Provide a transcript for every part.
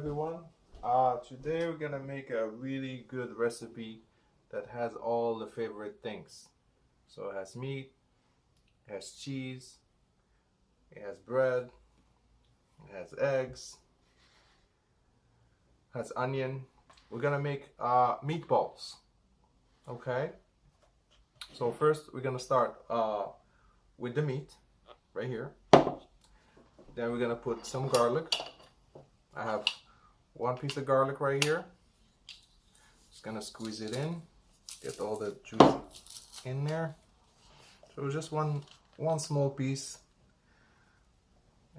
everyone. Today we're gonna make a really good recipe that has all the favorite things. So it has meat, it has cheese, it has bread, it has eggs, it has onion. We're gonna make meatballs. Okay. So first we're gonna start with the meat right here. Then we're gonna put some garlic. I have one piece of garlic right here. Just gonna squeeze it in, get all the juice in there. So just one small piece.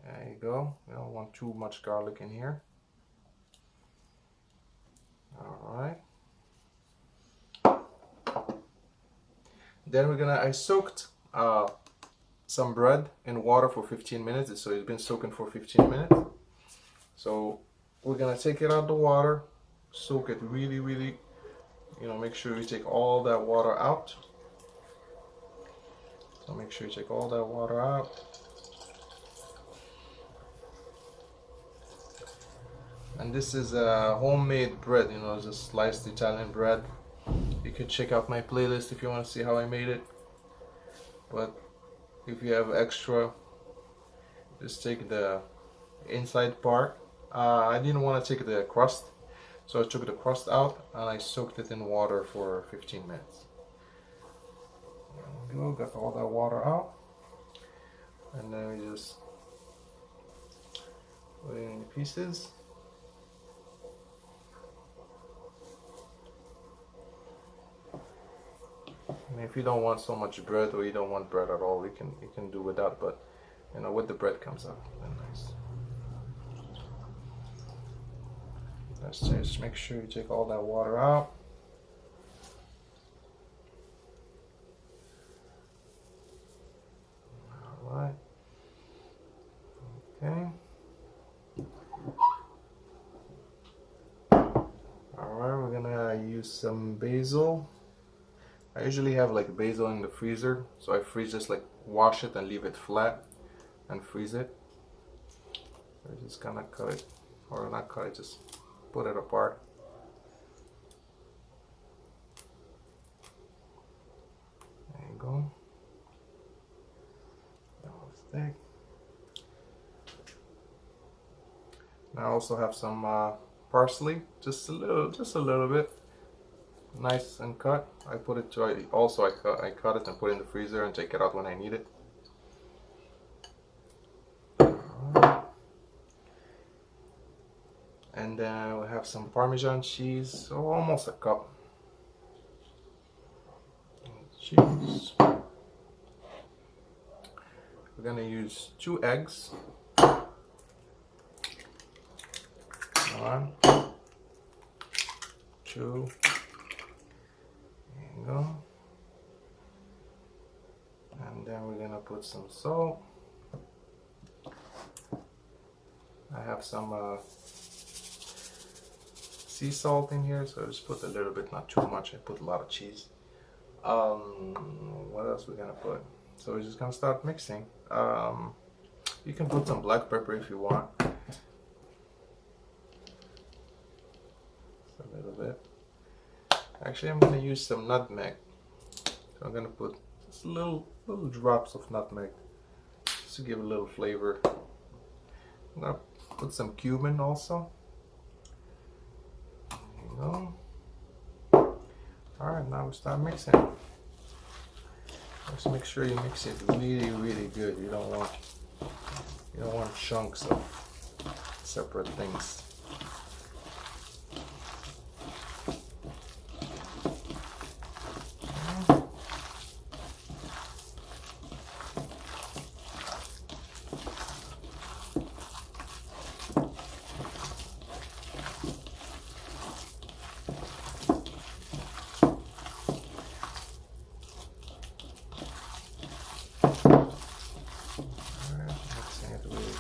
There you go. You don't want too much garlic in here. All right. Then I soaked some bread in water for 15 minutes. So it's been soaking for 15 minutes. So we're gonna take it out of the water, soak it really, make sure you take all that water out. So make sure you take all that water out. And this is a homemade bread, it's a sliced Italian bread. You can check out my playlist if you want to see how I made it. But if you have extra, just take the inside part. I didn't want to take the crust, so I took the crust out and I soaked it in water for 15 minutes. There we go, got all that water out. And then we just put it in pieces. And if you don't want so much bread, or you don't want bread at all, you can do without, but with the bread comes out really nice. Let's just make sure you take all that water out. All right. Okay. All right, we're gonna use some basil. I usually have like basil in the freezer, so I just wash it and leave it flat and freeze it. We're just gonna cut it, or not cut it, just put it apart. There you go. That was thick. Now I also have some parsley, just a little bit, nice and cut. I put it to. I cut it and put it in the freezer and take it out when I need it. And then we have some Parmesan cheese, so almost a cup. Cheese. We're gonna use 2 eggs. 1, 2. There you go. And then we're gonna put some salt. I have some sea salt in here, so I just put a little bit, not too much. I put a lot of cheese. What else we're gonna put? So we're just gonna start mixing. You can put some black pepper if you want. Just a little bit. Actually, I'm gonna use some nutmeg. So I'm gonna put just little drops of nutmeg, just to give a little flavor. I'm gonna put some cumin also. Go. All right, now we start mixing. Just make sure you mix it really good. You don't want chunks of separate things.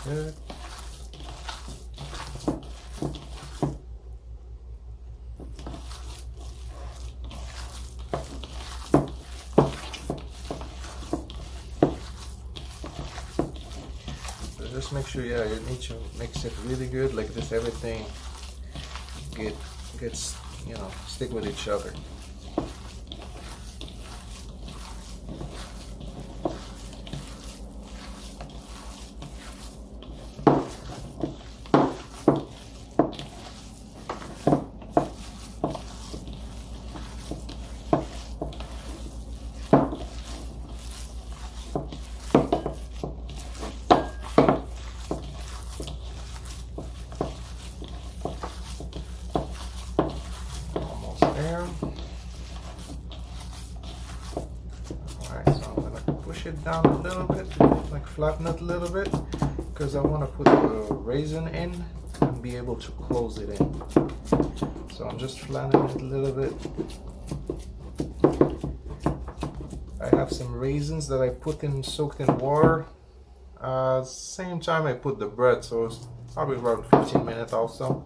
Good. So just make sure, you need to mix it really good, like this, everything gets, you know, stick with each other. There. Alright, so I'm gonna push it down a little bit, like flatten it a little bit, because I want to put the raisin in and be able to close it in. So I'm just flattening it a little bit. I have some raisins that I put in, soaked in water. Same time I put the bread, so it's probably about 15 minutes also.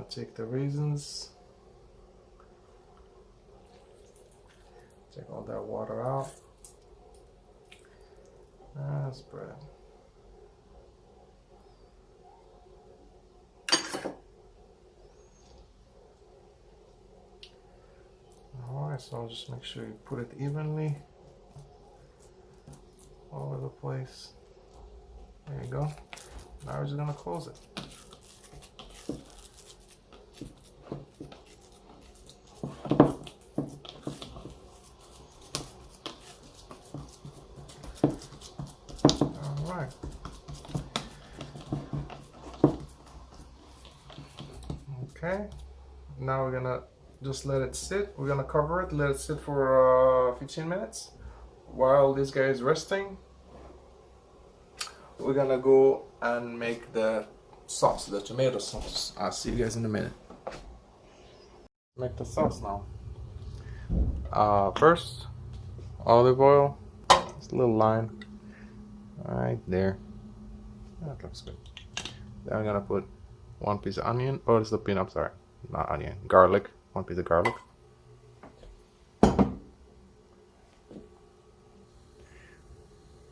Take the raisins, take all that water out. That's bread. Alright, so I'll just make sure you put it evenly all over the place. There you go. Now we're just gonna close it. Alright. Okay. Now we're gonna just let it sit. We're gonna cover it, let it sit for 15 minutes. While this guy is resting, we're gonna go and make the sauce, the tomato sauce. I'll see you guys in a minute. Make the sauce now. First, olive oil. It's a little line right there. That looks good. Then I'm gonna put one piece of onion. Oh, it's the peanut. Sorry, not onion. Garlic. One piece of garlic.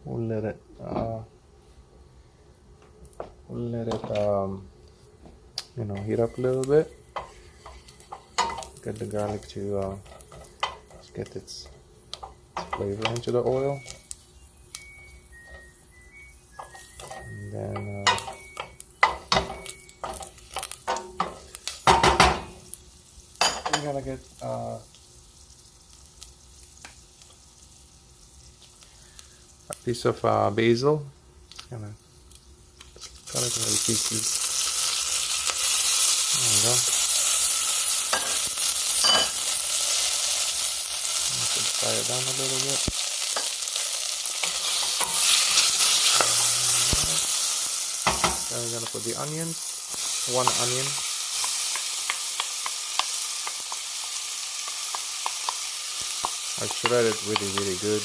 We'll let it. You know, heat up a little bit. Get the garlic to get its flavor into the oil, and then we're gonna get a piece of basil. Gonna cut it into pieces. There we go. Fry it down a little bit. Then we're gonna put the onions. One onion. I shred it really good.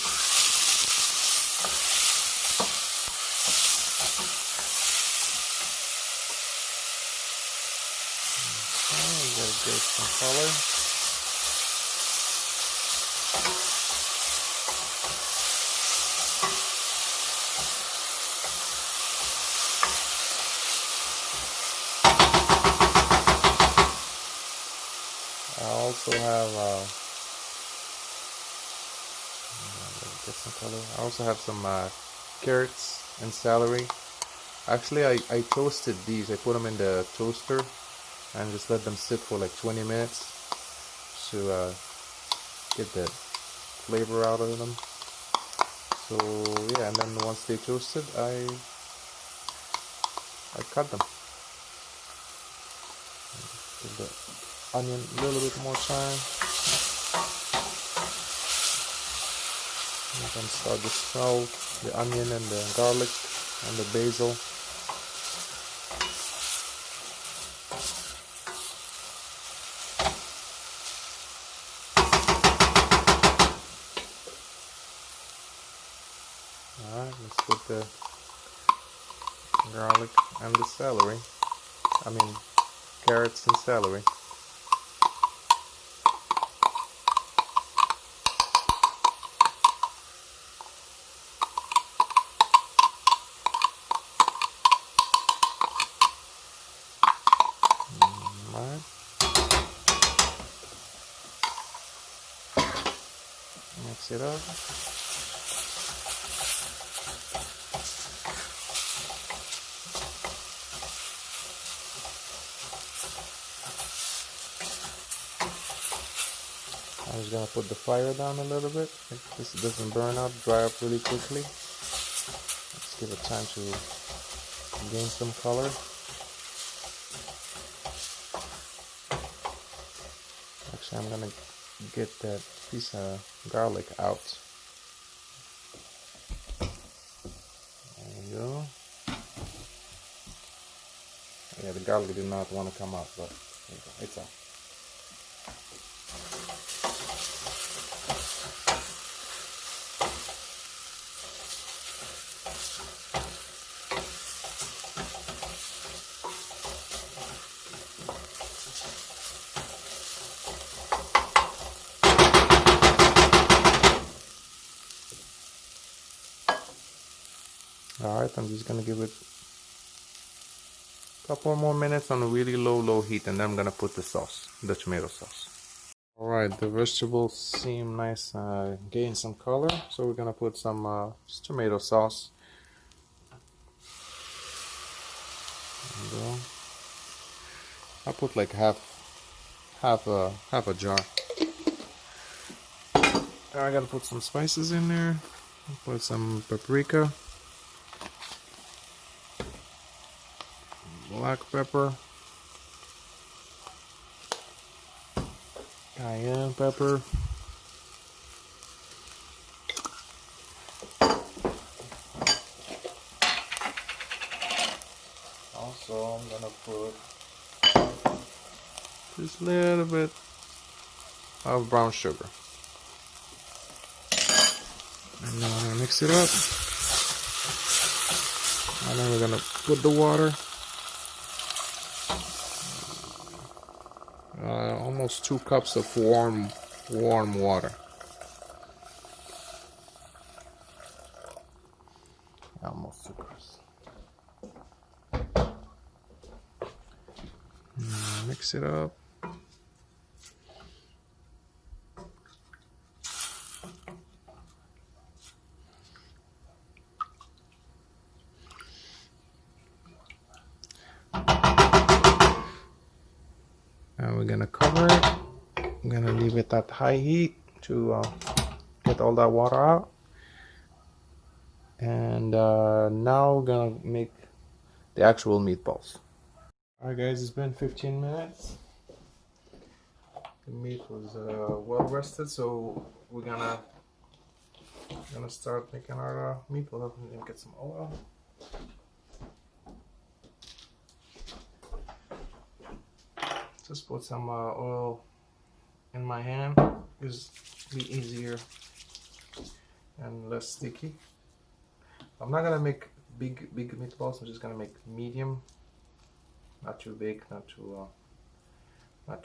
Okay, we gotta get some color. I also have get some color. I also have some carrots and celery. Actually, I toasted these. I put them in the toaster and just let them sit for like 20 minutes to get the flavor out of them. So yeah, and then once they toasted, I cut them. Give the onion a little bit more time. You can start to smell the onion and the garlic and the basil. Alright, let's put the garlic and the celery. I mean, carrots and celery. mix it up. I'm just gonna put the fire down a little bit. This doesn't burn up, dry up really quickly. Let's give it time to gain some color. Actually, I'm gonna get that piece of garlic out. There you go. Yeah, the garlic did not want to come out, but there you go. It's out. Alright, I'm just gonna give it a couple more minutes on a really low heat, and then I'm gonna put the sauce, the tomato sauce. Alright, the vegetables seem nice, gain some color, so we're gonna put some just tomato sauce. There you go. I put like half a jar. Now I gotta put some spices in there. Put some paprika, black pepper, cayenne pepper, also I'm gonna put just a little bit of brown sugar, and then I'm gonna mix it up, and then we're gonna put the water. Almost 2 cups of warm water. Almost 2 cups. Mix it up. And we're gonna cover it. I'm gonna leave it at high heat to get all that water out. And now we're gonna make the actual meatballs. Alright guys, it's been 15 minutes. The meat was well rested, so we're gonna start making our meatballs. I'm gonna get some oil. Just put some oil in my hand. It's be easier and less sticky. I'm not gonna make big meatballs. I'm just gonna make medium, not too big, not too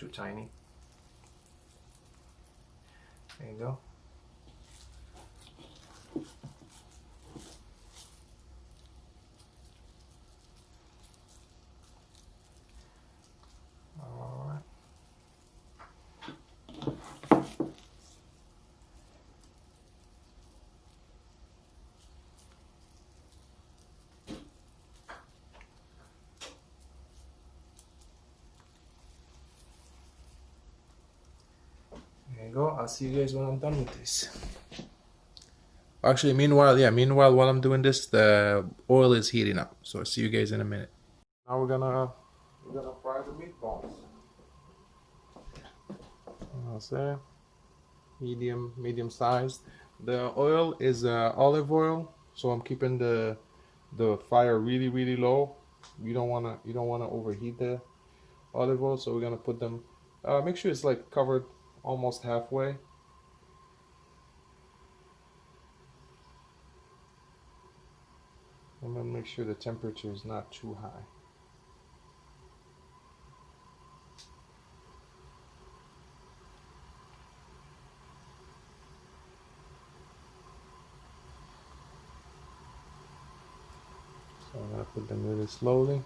tiny. There you go. There you go. I'll see you guys when I'm done with this. Actually, meanwhile while I'm doing this, the oil is heating up. So I'll see you guys in a minute. Now we're gonna fry the meatballs. I'll say medium sized. The oil is olive oil, so I'm keeping the fire really low. You don't wanna overheat the olive oil, so we're gonna put them. Make sure it's like covered almost halfway. I'm gonna make sure the temperature is not too high. So I'm gonna put them really slowly.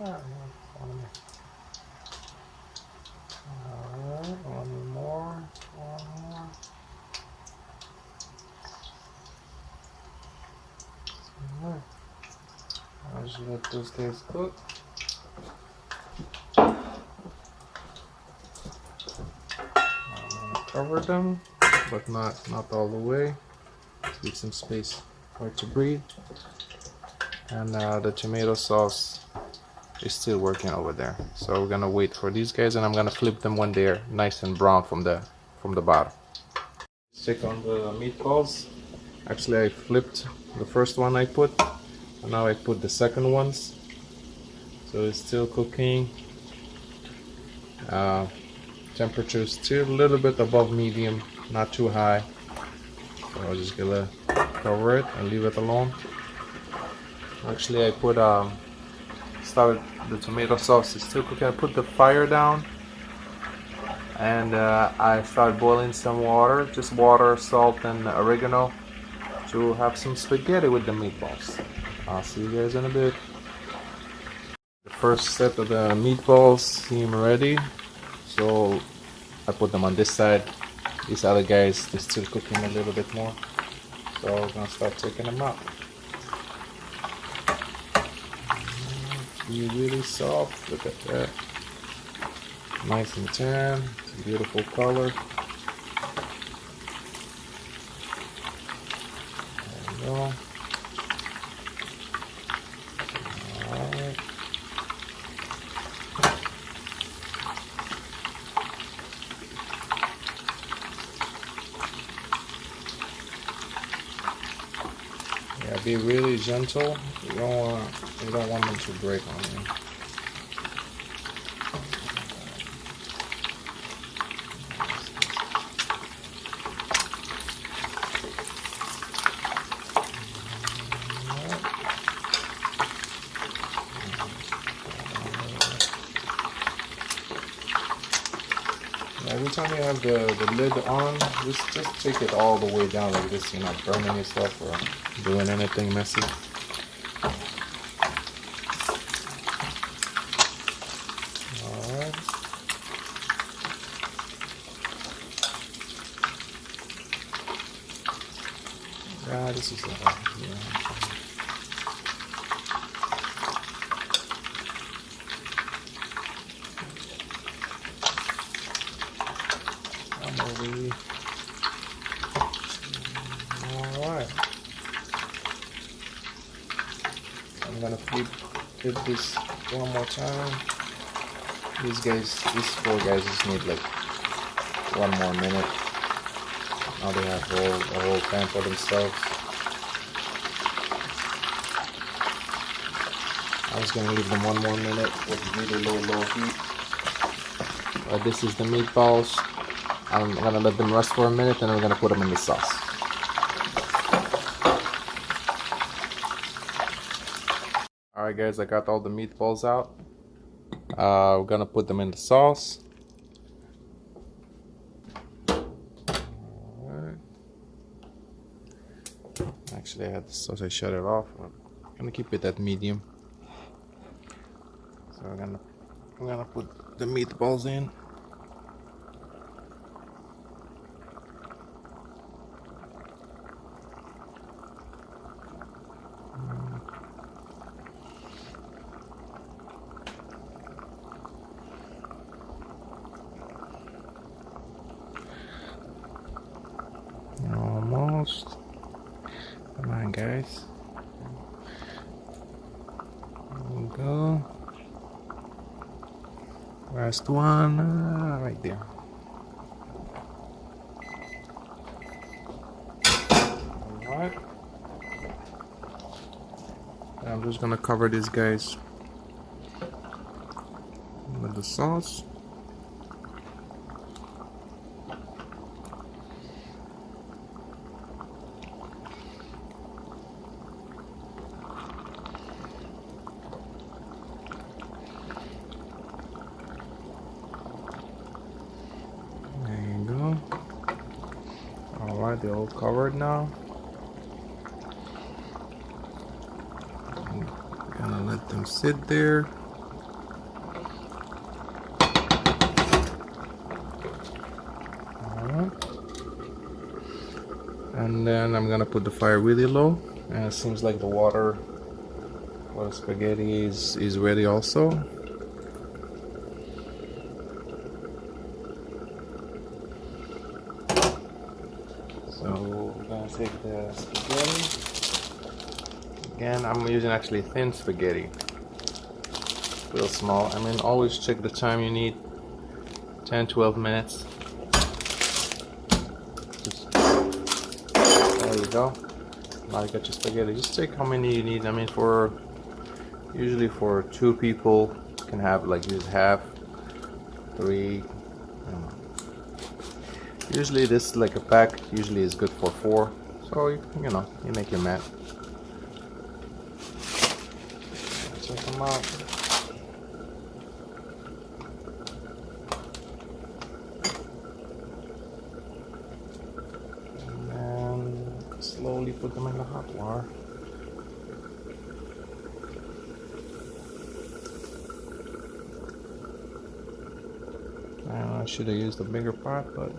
Alright, one more. Alright. I'll just let those guys cook. Cover them, but not all the way. Leave some space for it to breathe. And the tomato sauce is still working over there. So we're gonna wait for these guys, and I'm gonna flip them when they're nice and brown from the bottom. Check on the meatballs. Actually, I flipped the first one I put, and now I put the second ones. So it's still cooking. Temperature is still a little bit above medium, not too high. So I'm just gonna cover it and leave it alone. Actually, I put started the tomato sauce is still cooking. I put the fire down, and I started boiling some water, just water, salt, and oregano, to have some spaghetti with the meatballs. I'll see you guys in a bit. The first set of the meatballs seem ready, so I put them on this side. These other guys, they're still cooking a little bit more, so we're gonna start taking them out. Really soft. Look at that. Nice and tan. Beautiful color. There we go. Alright. Yeah, be really gentle. You don't want them to break on you. Every time you have the lid on, just take it all the way down like this. You're not burning yourself or doing anything messy. Alright. Yeah, this is the one. Yeah. Alright. I'm gonna flip this one more time. These 4 guys just need like 1 more minute. Now they have a whole pan for themselves. I was gonna leave them 1 more minute with really low heat. But this is the meatballs. I'm gonna let them rest for a minute, and then we're gonna put them in the sauce. Alright guys, I got all the meatballs out. We're gonna put them in the sauce. Alright. Actually, I had the sauce, I shut it off. I'm gonna keep it at medium. So I'm gonna put the meatballs in. Almost. Come on, guys. There we go. Last one, right there. Alright. I'm just gonna cover these guys with the sauce. Alright, they're all covered now. I'm gonna let them sit there. And then I'm gonna put the fire really low, and it seems like the water for the spaghetti is ready also. So we're gonna take the spaghetti. Again, I'm using actually thin spaghetti, real small. I mean, always check the time you need, 10-12 minutes. There you go. Now you got your spaghetti. Just take how many you need. I mean, usually for 2 people, you can have like use half, 3. Usually this like a pack usually is good for 4. So you make your mat. Check them out. Slowly put them in the hot water. I should have used a bigger pot, but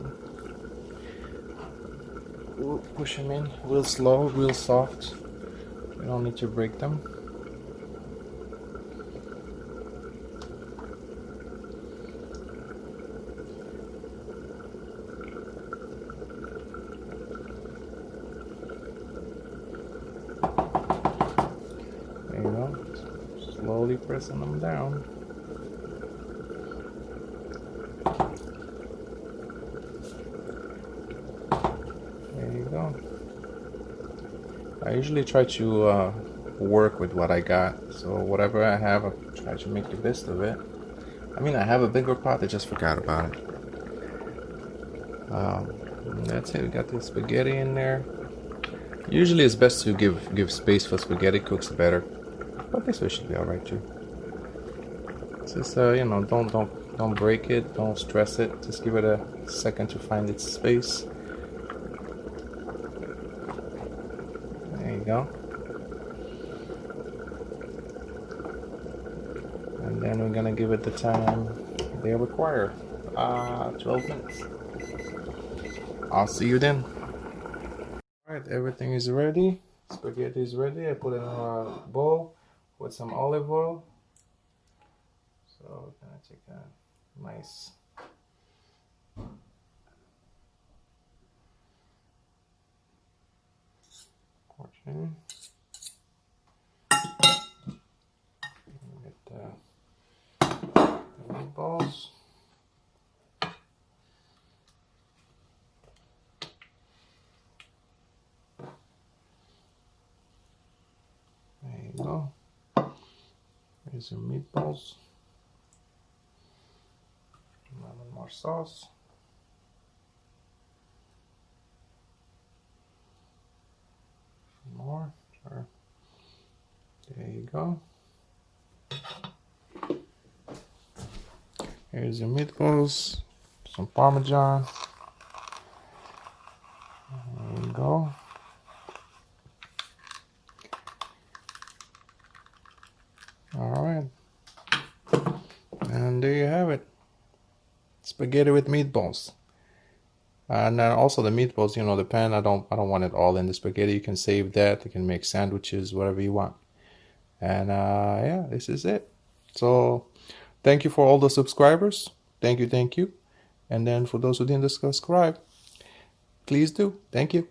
we'll push them in real slow, real soft. We don't need to break them. Slowly pressing them down. There you go. I usually try to work with what I got. So whatever I have, I try to make the best of it. I mean, I have a bigger pot, I just forgot about it. That's it, we got the spaghetti in there. Usually it's best to give space for spaghetti, cooks better. But this way should be alright too. Just don't break it, don't stress it. Just give it a second to find its space. There you go. And then we're gonna give it the time they require. 12 minutes. I'll see you then. Alright, everything is ready. Spaghetti is ready. I put it in a bowl with some olive oil. So we're gonna take a nice portion. Get the meatballs. There you go. Here's your meatballs. A little more sauce. More. Sure. There you go. Here's your meatballs. Some parmesan. There you go. Alright. And there you have it. Spaghetti with meatballs. And then also the meatballs, the pan, I don't want it all in the spaghetti. You can save that. You can make sandwiches, whatever you want. And yeah, this is it. So thank you for all the subscribers. Thank you. And then for those who didn't subscribe, please do. Thank you.